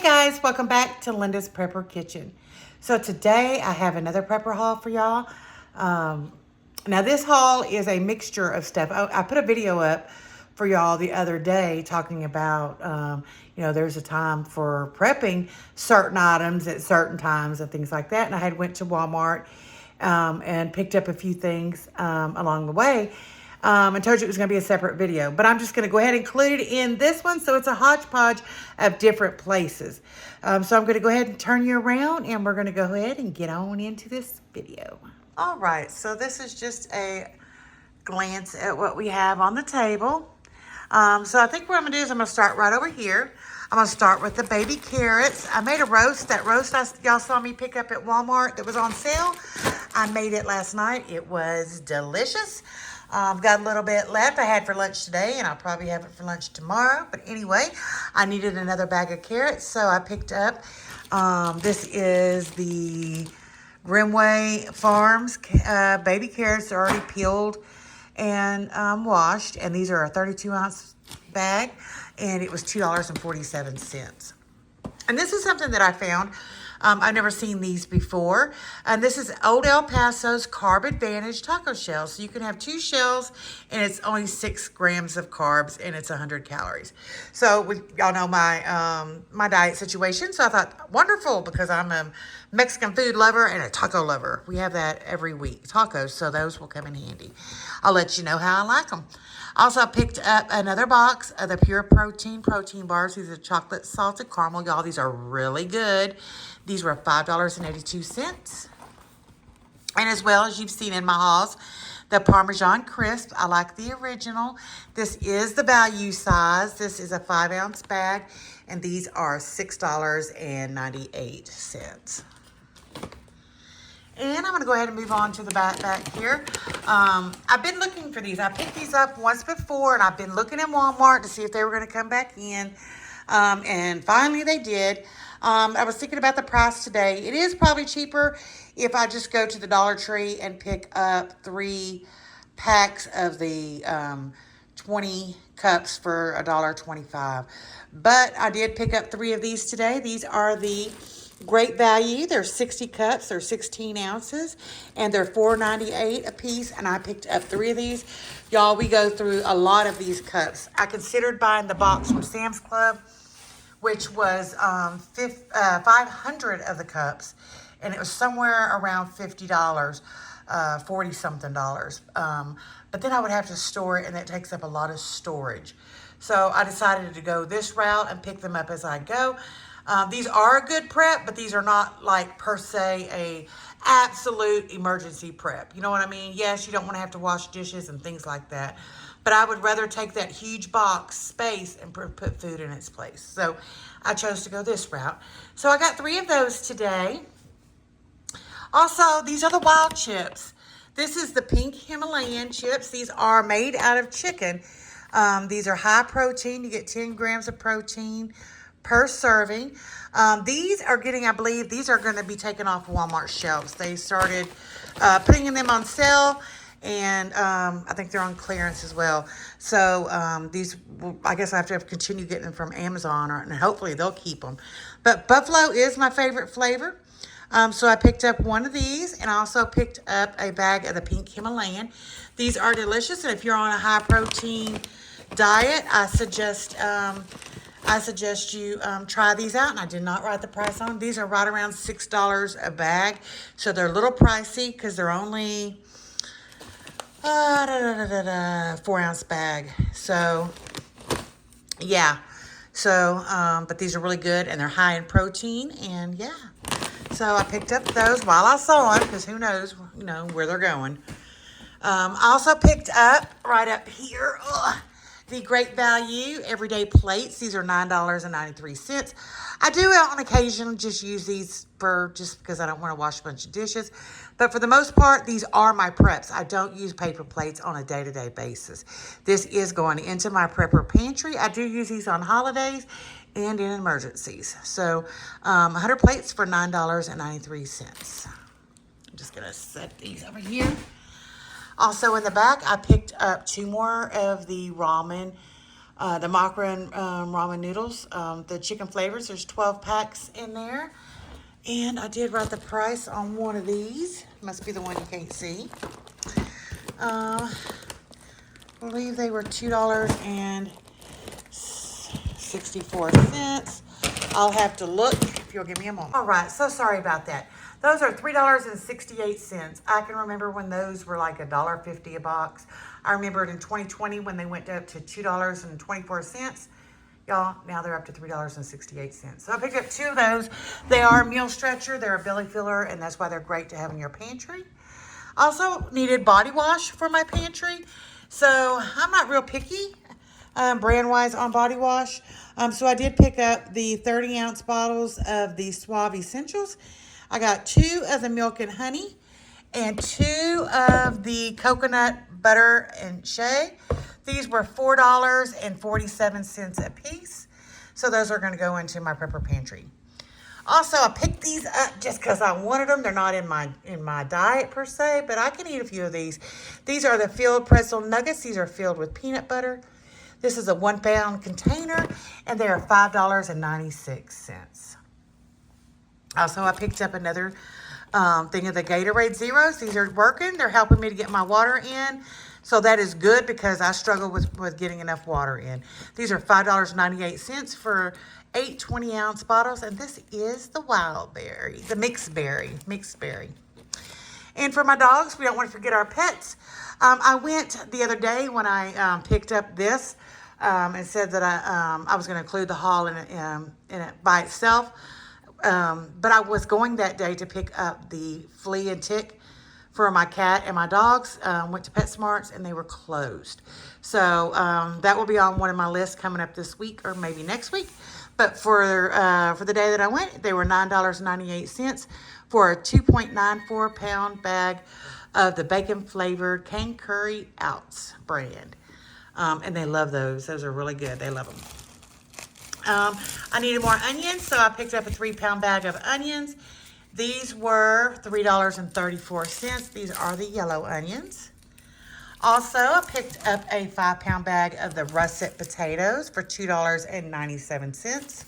Guys, welcome back to Linda's Prepper Kitchen. So today I have another prepper haul for y'all. Now this haul is a mixture of stuff. I put a video up for y'all the other day talking about, there's a time for prepping certain items at certain times and things like that. And I had went to Walmart and picked up a few things along the way. And told you it was going to be a separate video. But I'm just going to go ahead and include it in this one. So it's a hodgepodge of different places. So I'm going to go ahead and turn you around. And we're going to go ahead and get on into this video. All right. So this is just a glance at what we have on the table. So I think what I'm going to do is I'm going to start right over here. I'm going to start with the baby carrots. I made a roast. That roast y'all saw me pick up at Walmart that was on sale. I made it last night. It was delicious. Got a little bit left I had for lunch today, and I'll probably have it for lunch tomorrow. But anyway, I needed another bag of carrots, so I picked up, this is the Grimway Farms baby carrots. They're already peeled and washed, and these are a 32-ounce bag, and it was $2.47. And this is something that I found. I've never seen these before. And this is Old El Paso's Carb Advantage taco shells. So you can have 2 shells, and it's only 6 grams of carbs, and it's 100 calories. So y'all know my diet situation. So I thought, wonderful, because I'm a Mexican food lover and a taco lover. We have that every week, tacos. So those will come in handy. I'll let you know how I like them. Also, I picked up another box of the Pure Protein bars. These are chocolate salted caramel. Y'all, these are really good. These were $5.82. And as well as you've seen in my hauls, the Parmesan Crisp. I like the original. This is the value size. This is a 5-ounce bag, and these are $6.98. And I'm going to go ahead and move on to the back here. I've been looking for these. I picked these up once before, and I've been looking in Walmart to see if they were going to come back in. And finally they did. I was thinking about the price today. It is probably cheaper if I just go to the Dollar Tree and pick up 3 packs of the 20 cups for $1.25. But I did pick up 3 of these today. These are the great value. They're 60 cups. They're 16 ounces, and they're $4.98 a piece. And I picked up 3 of these. Y'all, we go through a lot of these cups. I considered buying the box from Sam's Club, which was 500 of the cups, and it was somewhere around $50, 40-something dollars. But then I would have to store it, and that takes up a lot of storage. So I decided to go this route and pick them up as I go. These are a good prep, but these are not like per se a absolute emergency prep. You know what I mean? Yes, you don't want to have to wash dishes and things like that. But I would rather take that huge box space and put food in its place. So I chose to go this route. So I got 3 of those today. Also, these are the wild chips. This is the pink Himalayan chips. These are made out of chicken. These are high protein. You get 10 grams of protein per serving. These are getting, I believe, these are going to be taken off Walmart shelves. They started putting them on sale, and I think they're on clearance as well. So these, I guess I have to continue getting them from Amazon, and hopefully they'll keep them. But buffalo is my favorite flavor. So I picked up 1 of these, and I also picked up a bag of the pink Himalayan. These are delicious, and if you're on a high protein diet, I suggest you try these out. And I did not write the price on them. These are right around $6 a bag. So they're a little pricey because they're only 4-ounce bag. So, yeah. So, but these are really good, and they're high in protein. And, yeah. So I picked up those while I saw them, because who knows, where they're going. I also picked up, right up here, the Great Value Everyday Plates. These are $9.93. I do on occasion just use these just because I don't want to wash a bunch of dishes. But for the most part, these are my preps. I don't use paper plates on a day-to-day basis. This is going into my prepper pantry. I do use these on holidays and in emergencies. So 100 plates for $9.93. I'm just going to set these over here. Also in the back, I picked up 2 more of the ramen the makra and ramen noodles, the chicken flavors. There's 12 packs in there. And I did write the price on one of these. Must be the one you can't see. I believe they were $2.64. I'll have to look if you'll give me a moment. All right, so sorry about that. Those are $3.68. I can remember when those were like $1.50 a box. I remember it in 2020 when they went up to $2.24. Y'all, now they're up to $3.68. So I picked up two of those. They are a meal stretcher. They're a belly filler, and that's why they're great to have in your pantry. Also needed body wash for my pantry. So I'm not real picky brand-wise on body wash. So I did pick up the 30-ounce bottles of the Suave Essentials. I got 2 of the milk and honey and 2 of the coconut butter and shea. These were $4.47 a piece. So those are going to go into my prepper pantry. Also, I picked these up just because I wanted them. They're not in my diet per se, but I can eat a few of these. These are the filled pretzel nuggets. These are filled with peanut butter. This is a 1-pound container, and they are $5.96. Also, I picked up another thing of the Gatorade Zeros. These are working. They're helping me to get my water in. So that is good because I struggle with getting enough water in. These are $5.98 for 8 20-ounce bottles. And this is the wild berry, the mixed berry. And for my dogs, we don't want to forget our pets. I went the other day when I picked up this and said that I was going to include the haul in it by itself. But I was going that day to pick up the flea and tick for my cat and my dogs. Went to PetSmarts and they were closed. So that will be on one of my lists coming up this week or maybe next week. But for the day that I went, they were $9.98 for a 2.94 pound bag of the bacon flavored cane curry outs brand. And they love those. Those are really good. They love them. I needed more onions, so I picked up a 3-pound bag of onions. These were $3.34. These are the yellow onions. Also, I picked up a 5-pound bag of the russet potatoes for $2.97.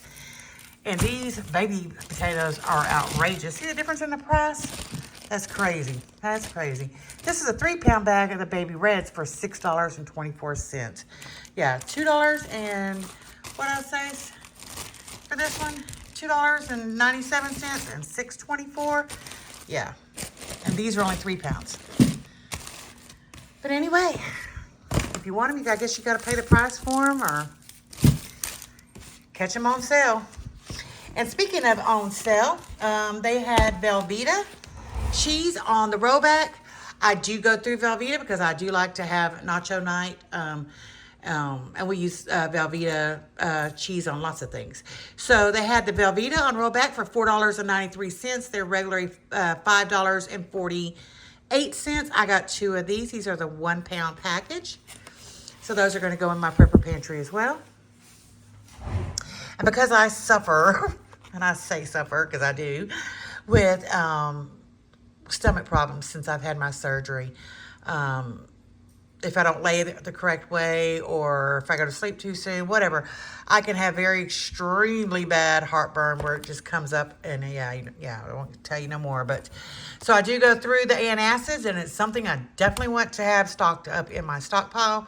And these baby potatoes are outrageous. See the difference in the price? That's crazy. That's crazy. This is a 3-pound bag of the baby reds for $6.24. Yeah, $2 and what did I say for this one? $2.97 and $6.24. Yeah, and these are only 3 pounds. But anyway, if you want them, I guess you got to pay the price for them or catch them on sale. And speaking of on sale, they had Velveeta cheese on the rollback. I do go through Velveeta because I do like to have nacho night. And we use Velveeta cheese on lots of things. So they had the Velveeta on rollback for $4.93. They're regularly $5.48. I got 2 of these. These are the 1-pound package. So those are going to go in my prepper pantry as well. And because I suffer, and I say suffer because I do, with stomach problems since I've had my surgery, if I don't lay the correct way or if I go to sleep too soon, whatever, I can have very extremely bad heartburn where it just comes up and I won't tell you no more. But so I do go through the antacids and it's something I definitely want to have stocked up in my stockpile.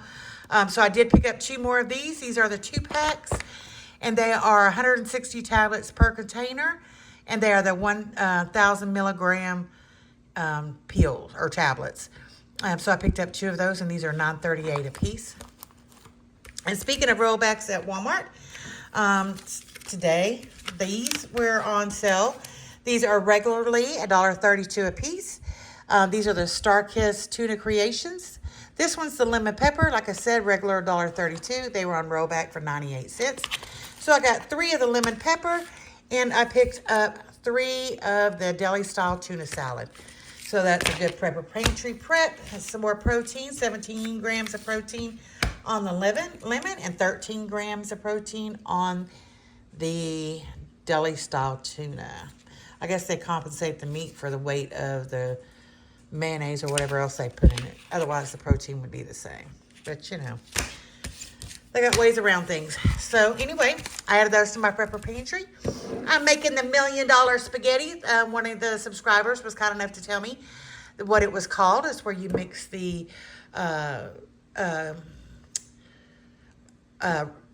So I did pick up 2 more of these. These are the 2 packs and they are 160 tablets per container and they are the 1,000 milligram pills or tablets. So I picked up 2 of those, and these are $9.38 a piece. And speaking of rollbacks at Walmart, today these were on sale. These are regularly $1.32 a piece. These are the Starkist Tuna Creations. This one's the lemon pepper. Like I said, regular $1.32. They were on rollback for 98 cents. So I got 3 of the lemon pepper, and I picked up 3 of the deli-style tuna salad. So that's a good prepper pantry prep. Has some more protein, 17 grams of protein on the lemon and 13 grams of protein on the deli-style tuna. I guess they compensate the meat for the weight of the mayonnaise or whatever else they put in it. Otherwise, the protein would be the same. But, you know, They got ways around things. So anyway, I added those to my prepper pantry. I'm making the $1 million spaghetti. One of the subscribers was kind enough to tell me what it was called. It's where you mix the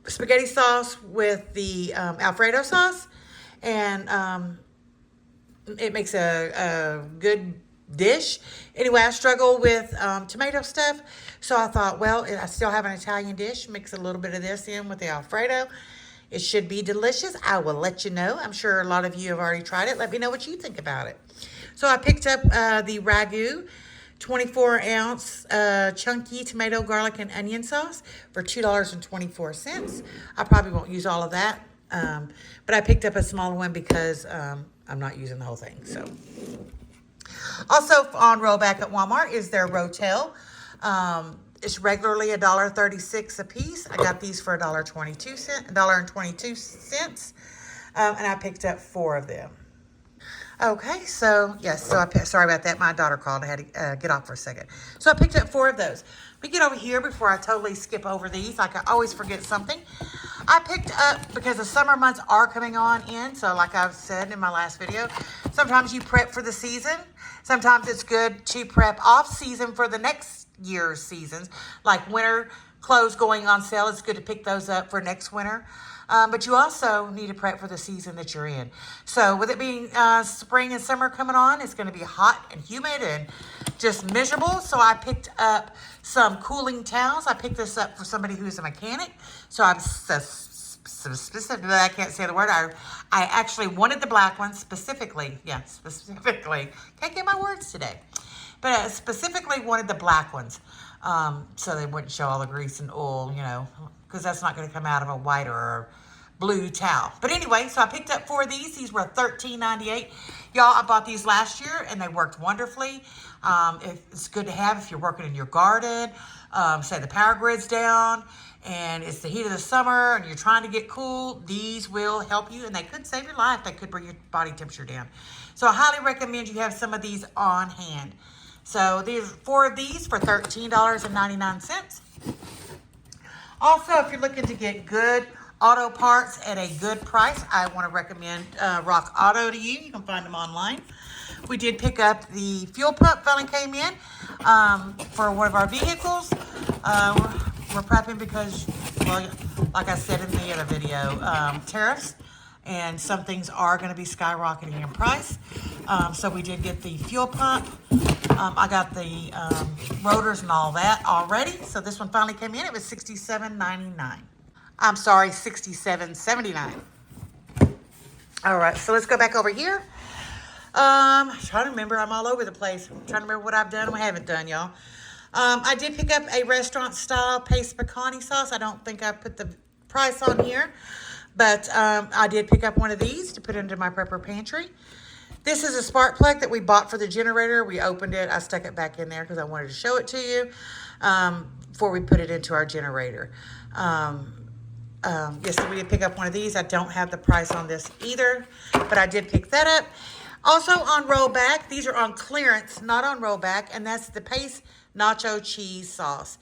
spaghetti sauce with the Alfredo sauce, and it makes a good dish. Anyway, I struggle with tomato stuff, so I thought, well, I still have an Italian dish. Mix a little bit of this in with the Alfredo. It should be delicious. I will let you know. I'm sure a lot of you have already tried it. Let me know what you think about it. So I picked up the Ragu 24-ounce chunky tomato, garlic, and onion sauce for $2.24. I probably won't use all of that, but I picked up a smaller one because I'm not using the whole thing. So, also on rollback at Walmart is their Rotel. It's regularly $1.36 a piece. I got these for $1.22, and I picked up 4 of them. Okay, so yes, sorry about that. My daughter called. I had to get off for a second. So I picked up 4 of those. Let me get over here before I totally skip over these. Like I always forget something. I picked up, because the summer months are coming on in, so like I've said in my last video, sometimes you prep for the season. Sometimes it's good to prep off season for the next year's seasons. Like winter clothes going on sale, it's good to pick those up for next winter. But you also need to prep for the season that you're in. So with it being spring and summer coming on, it's going to be hot and humid and just miserable. So I picked up some cooling towels. I picked this up for somebody who's a mechanic. So I'm specifically, I can't say the word. I actually wanted the black ones specifically. Yeah, specifically. Can't get my words today. But I specifically wanted the black ones. So they wouldn't show all the grease and oil, you know, because that's not going to come out of a white or blue towel. But anyway, so I picked up 4 of these. These were $13.98. Y'all, I bought these last year, and they worked wonderfully. It's good to have if you're working in your garden, say the power grid's down, and it's the heat of the summer, and you're trying to get cool. These will help you, and they could save your life. They could bring your body temperature down. So I highly recommend you have some of these on hand. So there's 4 of these for $13.99. Also, if you're looking to get good auto parts at a good price, I want to recommend Rock Auto to you. You can find them online. We did pick up the fuel pump, finally came in for one of our vehicles. We're prepping because, well, like I said in the other video, tariffs, and some things are going to be skyrocketing in price. So we did get the fuel pump. I got the rotors and all that already. So this one finally came in. It was $67.99. I'm sorry, $67.79. All right, so let's go back over here. I'm trying to remember. I'm all over the place. I'm trying to remember what I've done and what I haven't done, y'all. I did pick up a restaurant-style paste pecani sauce. I don't think I put the price on here, but I did pick up one of these to put into my prepper pantry. This is a spark plug that we bought for the generator. We opened it. I stuck it back in there because I wanted to show it to you before we put it into our generator. Yes, so we did pick up one of these. I don't have the price on this either, but I did pick that up. Also on rollback, these are on clearance, not on rollback, and that's the paste nacho cheese sauce.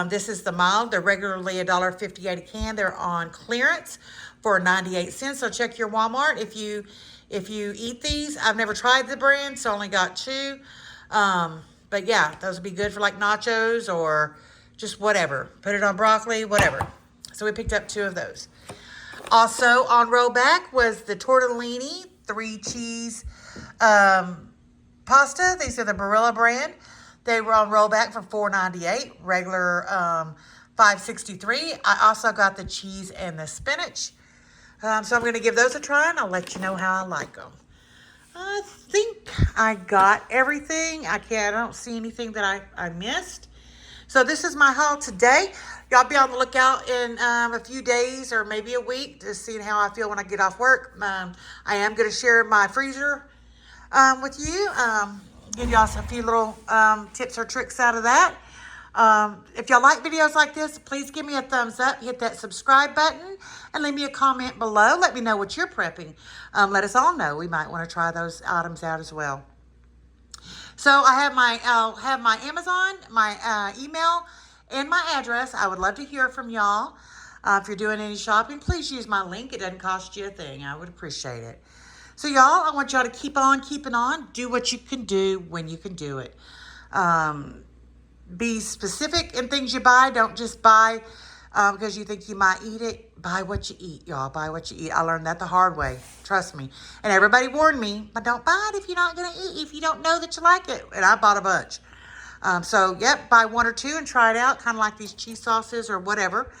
This is the mild. They're regularly $1.58 a can. They're on clearance for 98 cents. So check your Walmart if you eat these. I've never tried the brand, so only got 2. But yeah, those would be good for like nachos or just whatever. Put it on broccoli, whatever. So we picked up 2 of those. Also on rollback was the tortellini 3 cheese pasta. These are the Barilla brand. They were on rollback for $4.98, regular $5.63. I also got the cheese and the spinach. So I'm going to give those a try, and I'll let you know how I like them. I think I got everything. I don't see anything that I missed. So this is my haul today. Y'all be on the lookout in a few days or maybe a week to see how I feel when I get off work. I am going to share my freezer with you. Give y'all a few little tips or tricks out of that. If y'all like videos like this, please give me a thumbs up. Hit that subscribe button and leave me a comment below. Let me know what you're prepping. Let us all know. We might want to try those items out as well. So I'll have my Amazon, my email, and my address. I would love to hear from y'all. If you're doing any shopping, please use my link. It doesn't cost you a thing. I would appreciate it. So y'all, I want y'all to keep on keeping on. Do what you can do when you can do it. Be specific in things you buy. Don't just buy because you think you might eat it. Buy what you eat, y'all. Buy what you eat. I learned that the hard way. Trust me. And everybody warned me, but don't buy it if you're not going to eat, if you don't know that you like it. And I bought a bunch. So, yep, buy one or two and try it out, kind of like these cheese sauces or whatever.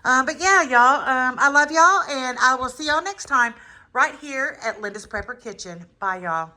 But yeah, y'all, I love y'all, and I will see y'all next time right here at Linda's Prepper Kitchen. Bye, y'all.